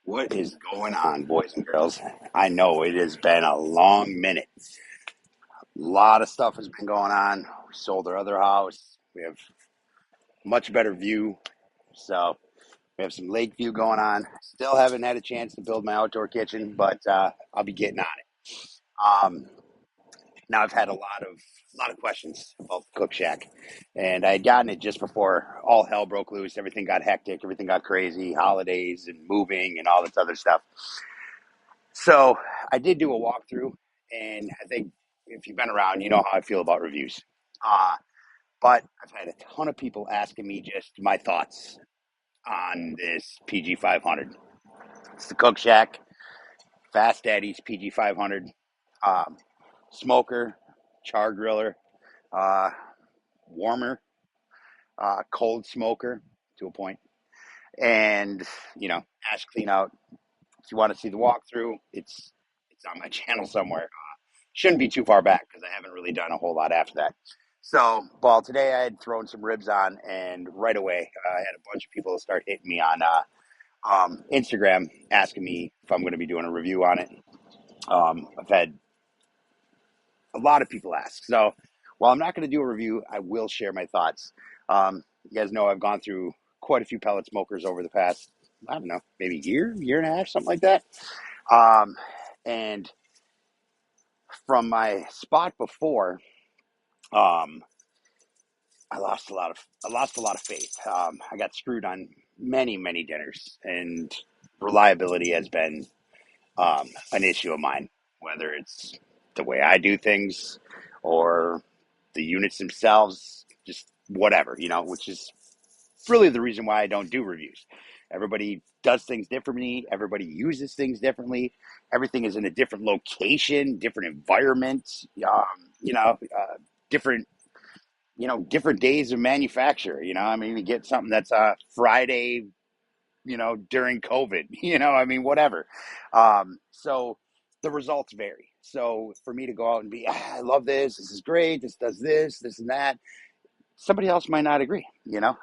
What is going on, boys and girls? I know it has been a long minute. A lot of stuff has been going on. We sold our other house. We have much better view. So we have some lake view going on. Still haven't had a chance to build my outdoor kitchen, but I'll be getting on it. Now I've had a lot of questions about the Cook Shack, and I had gotten it just before all hell broke loose. Everything got hectic. Everything got crazy. Holidays and moving and all this other stuff. So I did do a walkthrough, and I think if you've been around, you know how I feel about reviews. Uh, but I've had a ton of people asking me just my thoughts on this PG500. It's the Cook Shack Fast Eddys PG500 um, smoker, char griller, uh, warmer, cold smoker to a point, and ash clean out. If you want to see the walkthrough, it's on my channel somewhere. Shouldn't be too far back because I haven't really done a whole lot after that. So, well, today I had thrown some ribs on, and right away I had a bunch of people start hitting me on Instagram asking me if I'm going to be doing a review on it. I've had a lot of people ask. So, while I'm not going to do a review, I will share my thoughts. You guys know I've gone through quite a few pellet smokers over the past, I don't know, maybe year and a half, something like that. And from my spot before, um, I lost a lot of faith. I got screwed on many dinners, and reliability has been an issue of mine. Whether it's the way I do things or the units themselves, just whatever, which is really the reason why I don't do reviews. Everybody does things differently. Everybody uses things differently. Everything is in a different location, different environment. Different different days of manufacture. I mean, you get something that's Friday, during COVID, whatever. So the results vary. So for me to go out and be, I love this, this is great, this does this and that, somebody else might not agree,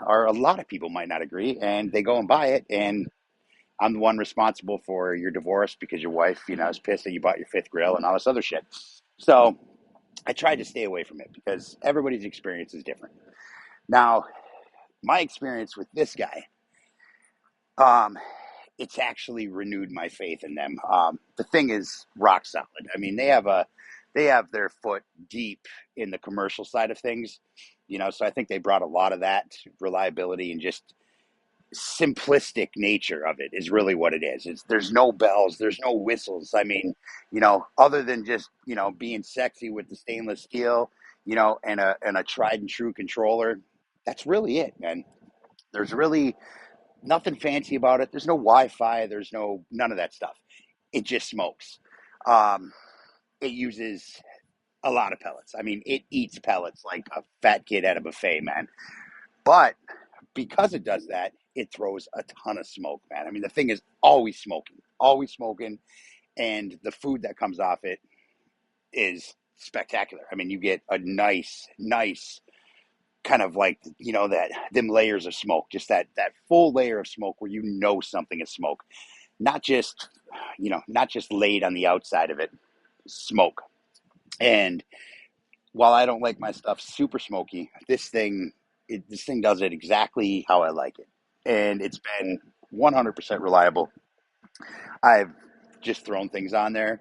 or a lot of people might not agree, and they go and buy it. And I'm the one responsible for your divorce because your wife, is pissed that you bought your fifth grill and all this other shit. So I tried to stay away from it because everybody's experience is different. Now, my experience with this guy, um, it's actually renewed my faith in them. The thing is rock solid. I mean, they have their foot deep in the commercial side of things, so I think they brought a lot of that reliability and just simplistic nature of it is really what it is. There's no bells, there's no whistles. I mean, other than just, being sexy with the stainless steel, and a tried and true controller, that's really it, man. There's really nothing fancy about it. There's no Wi-Fi. There's none of that stuff. It just smokes. Um, it uses a lot of pellets. I mean, it eats pellets like a fat kid at a buffet, man. But because it does that, it throws a ton of smoke, man. I mean, the thing is always smoking, and the food that comes off it is spectacular. I mean, you get a nice kind of like that them layers of smoke, just that full layer of smoke where something is smoke, not just not just laid on the outside of it, smoke. And while I don't like my stuff super smoky, this thing does it exactly how I like it, and it's been 100% reliable. I've just thrown things on there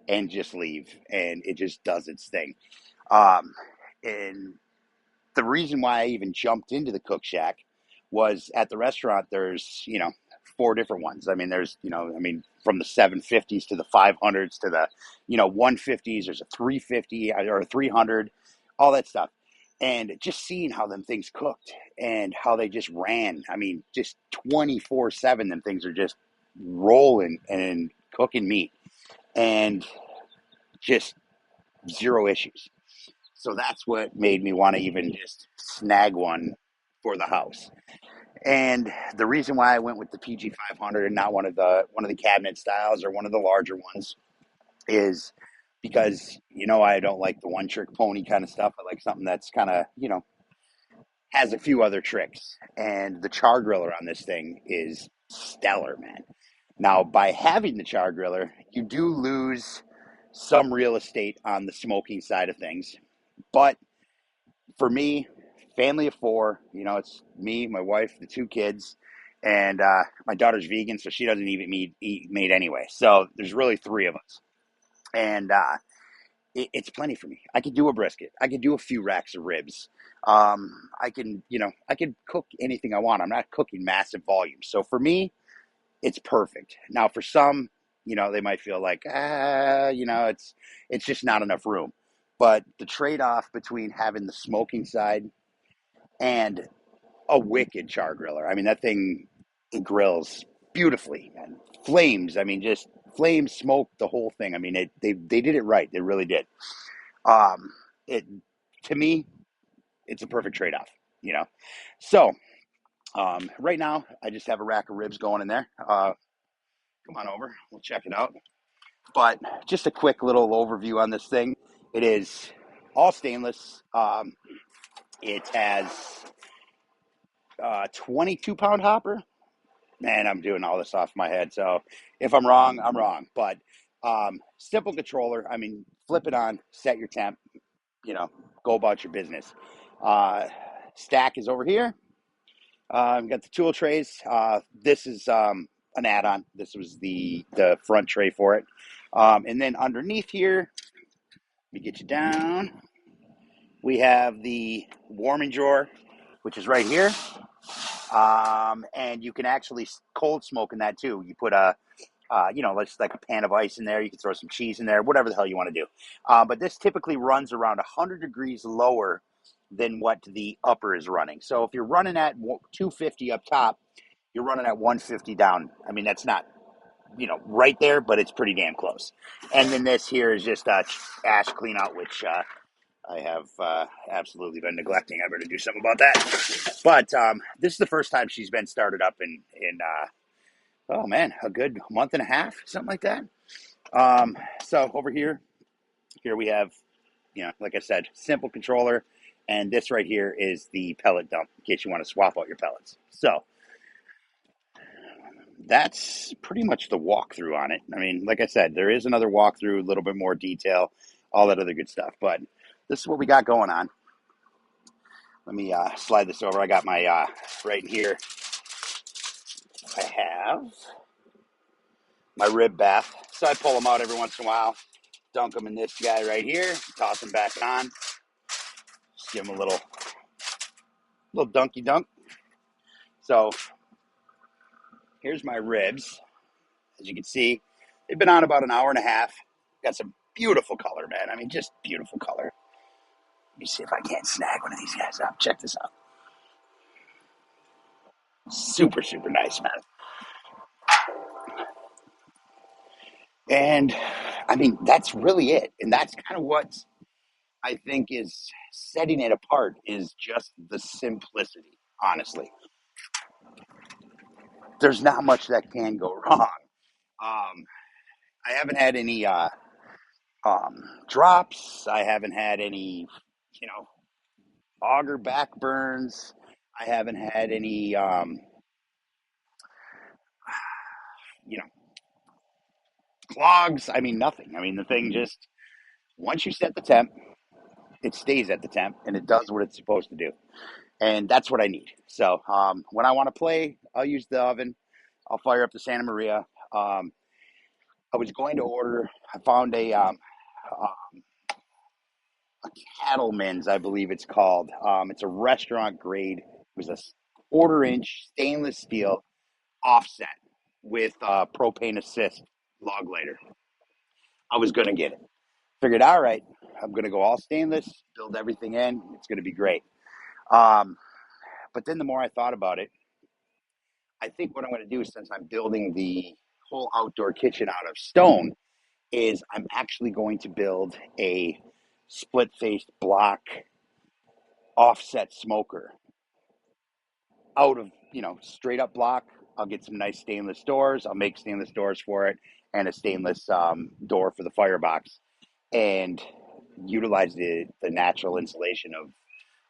and just leave, and it just does its thing. And the reason why I even jumped into the Cook Shack was at the restaurant. There's, four different ones. I mean, there's, from the 750s to the 500s to the, 150s, there's a 350 or a 300, all that stuff. And just seeing how them things cooked and how they just ran. I mean, just 24/7, them things are just rolling and cooking meat and just zero issues. So that's what made me want to even just snag one for the house. And the reason why I went with the PG500 and not one of the cabinet styles or one of the larger ones is because I don't like the one trick pony kind of stuff. I like something that's kind of has a few other tricks. And the char griller on this thing is stellar, man. Now, by having the char griller, you do lose some real estate on the smoking side of things. But for me, family of four, it's me, my wife, the two kids, and my daughter's vegan, so she doesn't even eat meat anyway. So there's really three of us. And it's plenty for me. I could do a brisket. I could do a few racks of ribs. I could cook anything I want. I'm not cooking massive volumes. So for me, it's perfect. Now, for some, they might feel like, it's just not enough room. But the trade-off between having the smoking side and a wicked char griller. I mean, that thing, it grills beautifully, man. Flames. I mean, just flames, smoke, the whole thing. I mean, they did it right. They really did. It To me, it's a perfect trade-off. You know. So right now, I just have a rack of ribs going in there. Come on over. We'll check it out. But just a quick little overview on this thing. It is all stainless. It has 22-pound hopper. Man, I'm doing all this off my head. So if I'm wrong, I'm wrong. But simple controller. I mean, flip it on, set your temp, go about your business. Stack is over here. We've got the tool trays. This is an add-on. This was the front tray for it. And then underneath here, let me get you down. We have the warming drawer, which is right here. And you can actually cold smoke in that too. You put like a pan of ice in there. You can throw some cheese in there, whatever the hell you want to do. But this typically runs around 100 degrees lower than what the upper is running. So if you're running at 250 up top, you're running at 150 down. I mean, that's not, right there, but it's pretty damn close. And then this here is just ash clean out, which I have absolutely been neglecting. I better do something about that. But this is the first time she's been started up in oh man, a good month and a half, something like that. So over here we have, like I said, simple controller, and this right here is the pellet dump in case you want to swap out your pellets. So that's pretty much the walkthrough on it. I mean, like I said, there is another walkthrough, a little bit more detail, all that other good stuff. But this is what we got going on. Let me slide this over. I got my, right here, I have my rib bath. So I pull them out every once in a while, dunk them in this guy right here, toss them back on, just give them a little dunky dunk. So here's my ribs. As you can see, they've been on about an hour and a half. Got some beautiful color, man. I mean, just beautiful color. Let me see if I can't snag one of these guys up. Check this out. Super, super nice, man. And I mean, that's really it. And that's kind of what I think is setting it apart, is just the simplicity, honestly. There's not much that can go wrong. Um, I haven't had any drops. I haven't had any, auger back burns. I haven't had any, you know, clogs. I mean, nothing. I mean, the thing just, once you set the temp, it stays at the temp and it does what it's supposed to do. And that's what I need. So when I want to play, I'll use the oven. I'll fire up the Santa Maria. I was going to order, I found a Cattleman's, I believe it's called. It's a restaurant grade. It was a quarter-inch stainless steel offset with propane assist log lighter. I was going to get it. Figured, all right, I'm going to go all stainless, build everything in. It's going to be great. But then the more I thought about it, I think what I'm going to do, since I'm building the whole outdoor kitchen out of stone, is I'm actually going to build a split-faced block offset smoker out of, straight up block. I'll get some nice stainless doors. I'll make stainless doors for it and a stainless door for the firebox, and utilize the natural insulation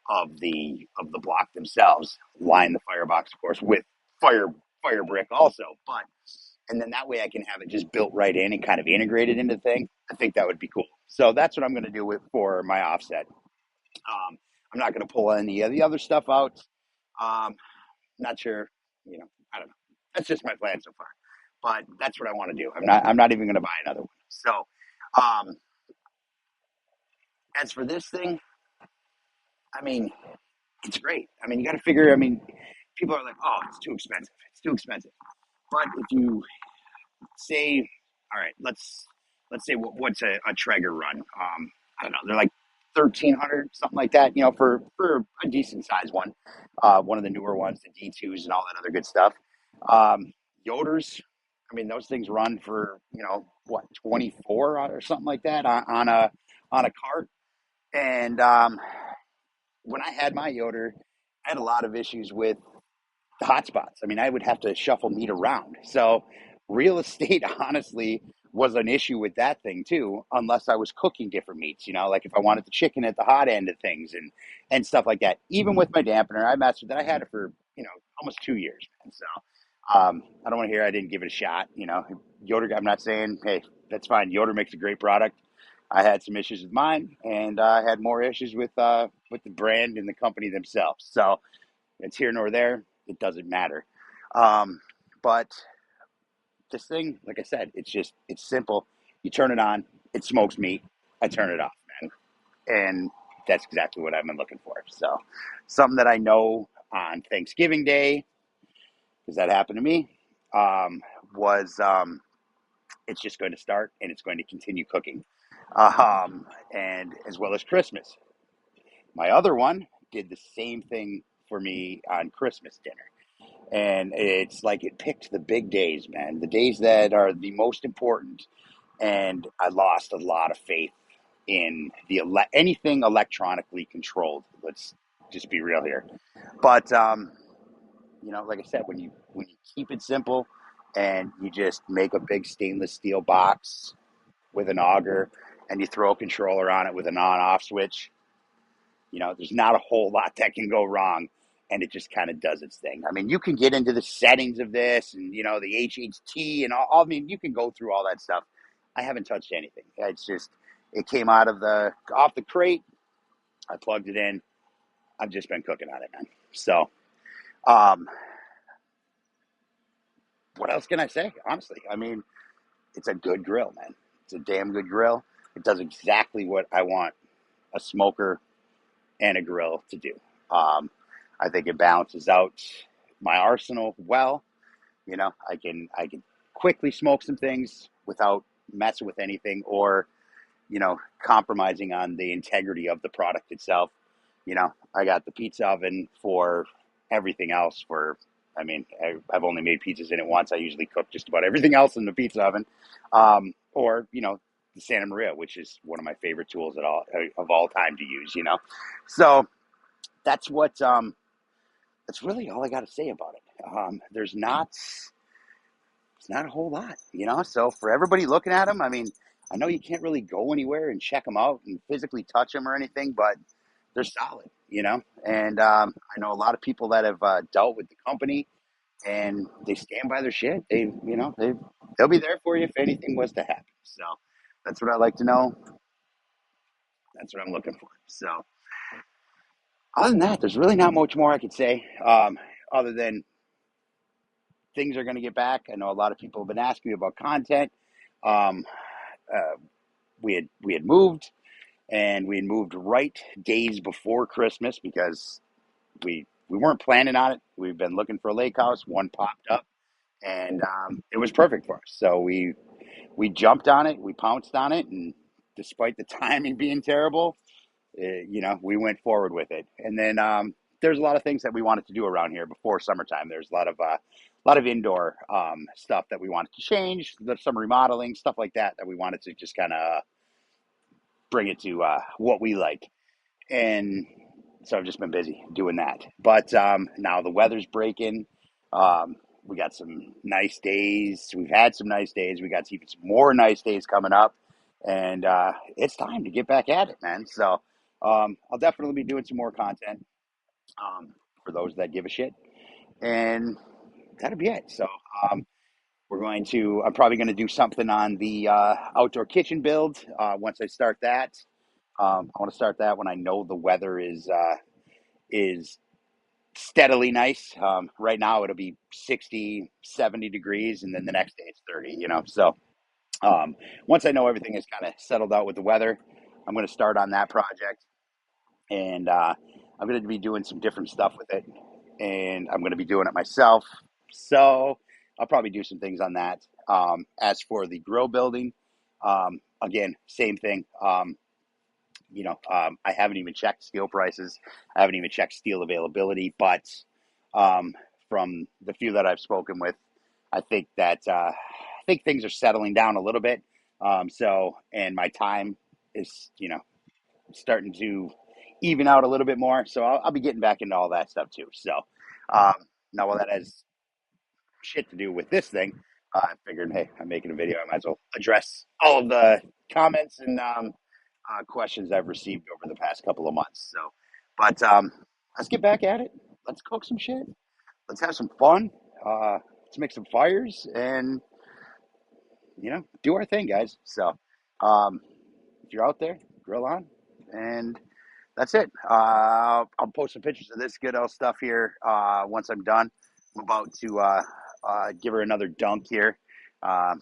of the block themselves. Line the firebox, of course, with fire brick also. But and then that way I can have it just built right in and kind of integrated into the thing. I think that would be cool. So that's what I'm going to do with for my offset. I'm not going to pull any of the other stuff out. Not sure, I don't know. That's just my plan so far. But that's what I want to do. I'm not even going to buy another one. So, um, as for this thing, I mean, it's great. I mean, you got to figure. I mean, people are like, "Oh, it's too expensive. It's too expensive." But if you say, all right, let's say what's a Traeger run? I don't know. They're like 1,300, something like that. For a decent size one, one of the newer ones, the D2s and all that other good stuff. Yoders. I mean, those things run for what 24 or something like that on a cart. And when I had my Yoder, I had a lot of issues with the hot spots. I mean, I would have to shuffle meat around. So real estate, honestly, was an issue with that thing too, unless I was cooking different meats, like if I wanted the chicken at the hot end of things and stuff like that. Even with my dampener, I messed with it. I had it for, almost 2 years. And so I don't want to hear I didn't give it a shot. Yoder, I'm not saying, hey, that's fine. Yoder makes a great product. I had some issues with mine, and I had more issues with the brand and the company themselves. So it's here nor there. It doesn't matter. Um, but this thing, like I said, it's simple. You turn it on, it smokes meat. I turn it off, man, and that's exactly what I've been looking for. So something that I know on Thanksgiving Day, because that happened to me, um, was it's just going to start and it's going to continue cooking, and as well as Christmas. My other one did the same thing for me on Christmas dinner. And it's like it picked the big days, man, the days that are the most important. And I lost a lot of faith in anything electronically controlled. Let's just be real here. But like I said, when you keep it simple and you just make a big stainless steel box with an auger and you throw a controller on it with an on-off switch, there's not a whole lot that can go wrong, and it just kind of does its thing. I mean, you can get into the settings of this and, the HHT and all. I mean, you can go through all that stuff. I haven't touched anything. It's just, it came off the crate. I plugged it in. I've just been cooking on it, man. So, um, what else can I say? Honestly, I mean, it's a good grill, man. It's a damn good grill. It does exactly what I want a smoker and a grill to do. I think it balances out my arsenal well. I can quickly smoke some things without messing with anything or compromising on the integrity of the product itself. I got the pizza oven for everything else. I mean, I've only made pizzas in it once. I usually cook just about everything else in the pizza oven, or the Santa Maria, which is one of my favorite tools of all time to use. So that's what that's really all I got to say about it. It's not a whole lot. So for everybody looking at them, I mean, I know you can't really go anywhere and check them out and physically touch them or anything, but they're solid. And I know a lot of people that have dealt with the company and they stand by their shit. They'll be there for you if anything was to happen. So that's what I like to know. That's what I'm looking for. So other than that, there's really not much more I could say, other than things are going to get back. I know a lot of people have been asking me about content. Um, uh, we had moved, and we had moved right days before Christmas because we weren't planning on it. We've been looking for a lake house. One popped up, and it was perfect for us. So we jumped on it. We pounced on it, and despite the timing being terrible, we went forward with it. And then there's a lot of things that we wanted to do around here before summertime. There's a lot of indoor stuff that we wanted to change. There's some remodeling stuff like that we wanted to just kind of bring it to what we like. And so I've just been busy doing that. But now the weather's breaking. We got some nice days. We've had some nice days. We got even some more nice days coming up. And it's time to get back at it, man. So I'll definitely be doing some more content for those that give a shit. And that'll be it. So I'm probably going to do something on the outdoor kitchen build once I start that. I want to start that when I know the weather is steadily nice. Right now it'll be 60, 70 degrees, and then the next day it's 30, So um, once I know everything is kind of settled out with the weather, I'm going to start on that project. And I'm going to be doing some different stuff with it. And I'm going to be doing it myself. So I'll probably do some things on that. As for the grill building, again, same thing. I haven't even checked steel prices. I haven't even checked steel availability. But um, from the few that I've spoken with, I think that things are settling down a little bit. And my time is, starting to even out a little bit more. So I'll be getting back into all that stuff too. So um, now, while that has shit to do with this thing, I figured, hey, I'm making a video. I might as well address all of the comments and questions I've received over the past couple of months. But let's get back at it. Let's cook some shit. Let's have some fun. Let's make some fires and do our thing, guys. So um, if you're out there, grill on, and that's it. I'll post some pictures of this good old stuff here once I'm done. I'm about to give her another dunk here. Uh,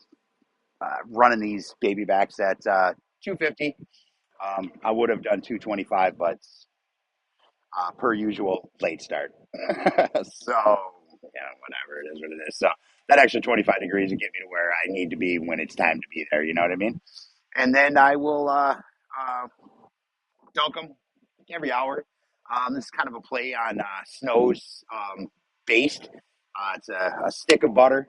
Running these baby backs at 250. I would have done 225, but per usual, late start. So, whatever. It is what it is. So that extra 25 degrees will get me to where I need to be when it's time to be there. You know what I mean? And then I will dunk them every hour. This is kind of a play on Snow's based. It's a stick of butter,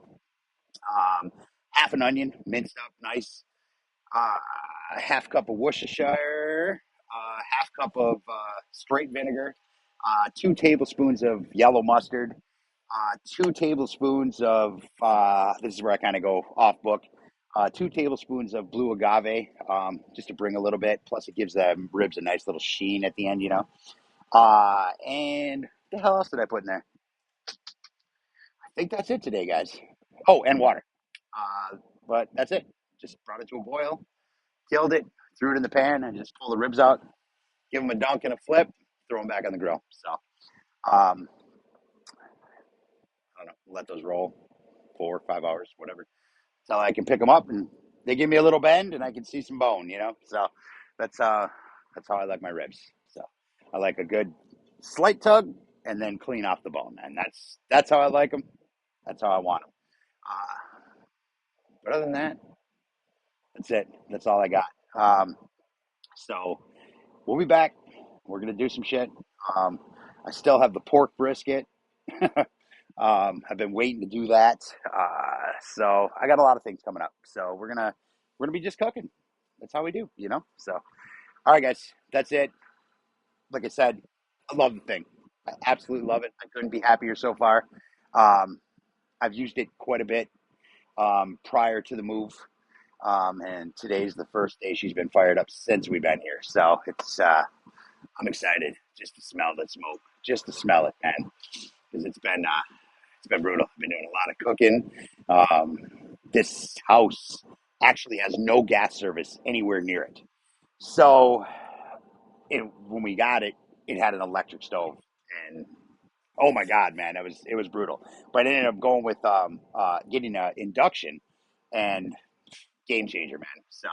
half an onion, minced up nice, a half cup of Worcestershire, half cup of straight vinegar, 2 tablespoons of yellow mustard, 2 tablespoons of, this is where I kind of go off book, 2 tablespoons of blue agave, just to bring a little bit. Plus, it gives the ribs a nice little sheen at the end. And the hell else did I put in there? I think that's it today, guys. Oh, and water. But that's it. Just brought it to a boil, killed it, threw it in the pan, and just pull the ribs out, give them a dunk and a flip, throw them back on the grill. So, um, I don't know, let those roll 4 or 5 hours, whatever. So I can pick them up, and they give me a little bend, and I can see some bone. So that's uh, that's how I like my ribs. So I like a good slight tug, and then clean off the bone, and that's how I like them. That's how I want them. But other than that, that's it. That's all I got. Um, so we'll be back. We're gonna do some shit. Um, I still have the pork brisket. I've been waiting to do that. So I got a lot of things coming up. So we're gonna be just cooking. That's how we do. So all right, guys, that's it. Like I said, I love the thing. I absolutely love it. I couldn't be happier so far. Um, I've used it quite a bit prior to the move. And today's the first day she's been fired up since we've been here. So I'm excited just to smell the smoke, just to smell it, man, because it's been brutal. I've been doing a lot of cooking. This house actually has no gas service anywhere near it. So when we got it, it had an electric stove, and oh my god, man, it was brutal. But I ended up going with getting an induction, and game changer, man. So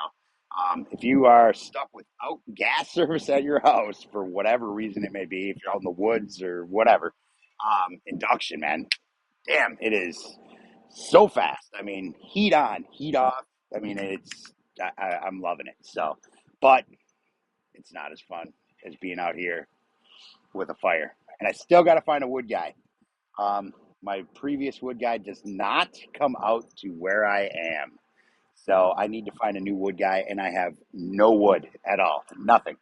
if you are stuck without gas service at your house for whatever reason it may be, if you're out in the woods or whatever, induction, man, damn, it is so fast. I mean, heat on, heat off. I mean, I'm loving it. So, but it's not as fun as being out here with a fire. And I still got to find a wood guy. My previous wood guy does not come out to where I am. So I need to find a new wood guy, and I have no wood at all. Nothing.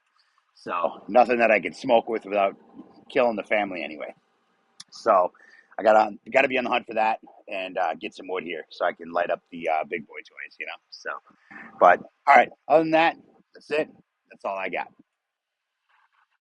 So nothing that I can smoke with without killing the family anyway. So I got to be on the hunt for that and get some wood here so I can light up the big boy toys. So, but all right. Other than that, that's it. That's all I got.